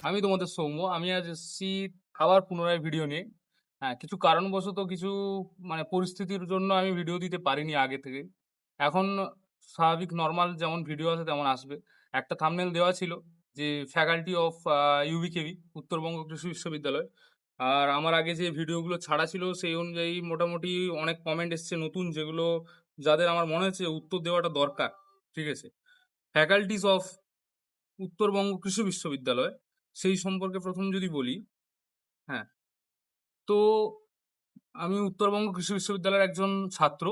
আমি তোমাদের সৌম্য। আমি আজ এসেছি আবার পুনরায় ভিডিও নিয়ে। হ্যাঁ, কিছু কারণবশত কিছু পরিস্থিতির জন্য আমি ভিডিও দিতে পারিনি আগে থেকে। এখন স্বাভাবিক নরমাল যেমন ভিডিও আসে তেমন আসবে। একটা থাম্বনেল দেওয়া ছিল যে ফ্যাকাল্টি অফ ইউবিকেবি উত্তরবঙ্গ কৃষি বিশ্ববিদ্যালয়। আর আমার আগে যে ভিডিওগুলো ছাড়া ছিল সেই অনুযায়ী মোটামুটি অনেক কমেন্ট এসছে নতুন, যেগুলো যাদের আমার মনে হচ্ছে উত্তর দেওয়াটা দরকার। ঠিক আছে? ফ্যাকাল্টিজ অফ উত্তরবঙ্গ কৃষি বিশ্ববিদ্যালয়, সেই সম্পর্কে প্রথম যদি বলি। হ্যাঁ, তো আমি উত্তরবঙ্গ কৃষি বিশ্ববিদ্যালয়ের একজন ছাত্র।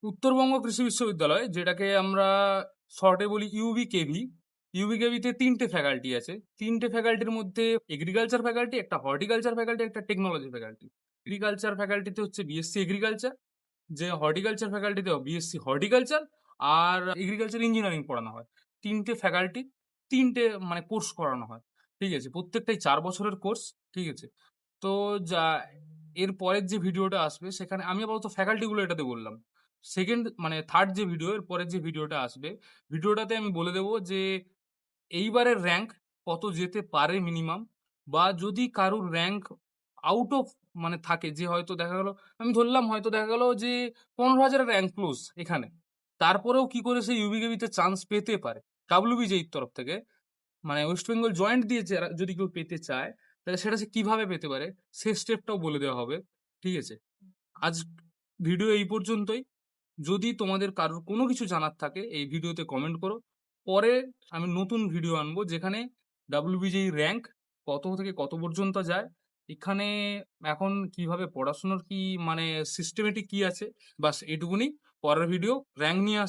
উত্তরবঙ্গ কৃষি বিশ্ববিদ্যালয়, যেটাকে আমরা শর্টে বলি ইউবিকেভি, ইউবিকেভিতে তিনটে ফ্যাকাল্টি আছে। তিনটে ফ্যাকাল্টির মধ্যে এগ্রিকালচার ফ্যাকাল্টি, একটা হর্টিকালচার ফ্যাকাল্টি, একটা টেকনোলজি ফ্যাকাল্টি। এগ্রিকালচার ফ্যাকাল্টিতে হচ্ছে বিএসসি এগ্রিকালচার, যে হর্টিকালচার ফ্যাকাল্টিতে বিএসসি হর্টিকালচার, আর এগ্রিকালচার ইঞ্জিনিয়ারিং পড়ানো হয়। তিনটে ফ্যাকাল্টি, তিনটে কোর্স করানো হয়। ঠিক আছে? প্রত্যেকটাই 4 বছরের কোর্স। ঠিক আছে? তো যা এর পরের যে ভিডিওটা আসবে সেখানে আমি আপাতত ফ্যাকাল্টিগুলো এটাতে বললাম। সেকেন্ড থার্ড যে ভিডিও, এর পরের যে ভিডিওটা আসবে, ভিডিওটাতে আমি বলে দেবো যে এইবারের র্যাঙ্ক কত যেতে পারে মিনিমাম, বা যদি কারোর র্যাঙ্ক আউট অফ থাকে, যে হয়তো দেখা গেল, আমি ধরলাম হয়তো দেখা গেল যে 15,000 র্যাঙ্ক ক্লোজ এখানে, তারপরেও কি করে সে ইউবিকেবিতে চান্স পেতে পারে ডাব্লিউবিজের তরফ থেকে, ওয়েস্ট বেঙ্গল জয়েন্ট দিয়ে যদি কেউ পেতে চায়, তাহলে সেটা সে কিভাবে পেতে পারে, সে স্টেপটাও বলে দেওয়া হবে। ঠিক আছে? আজ ভিডিও এই পর্যন্তই। যদি তোমাদের কারোর কোনো কিছু জানার থাকে এই ভিডিওতে কমেন্ট করো। পরে আমি নতুন ভিডিও আনবো যেখানে ডাব্লিউবিজেই র্যাঙ্ক কত থেকে কত পর্যন্ত যায়, এখানে এখন কিভাবে পড়াশোনার কি সিস্টেমেটিক কি আছে, বাস এটুকুনি। পরের ভিডিও র্যাঙ্ক নিয়ে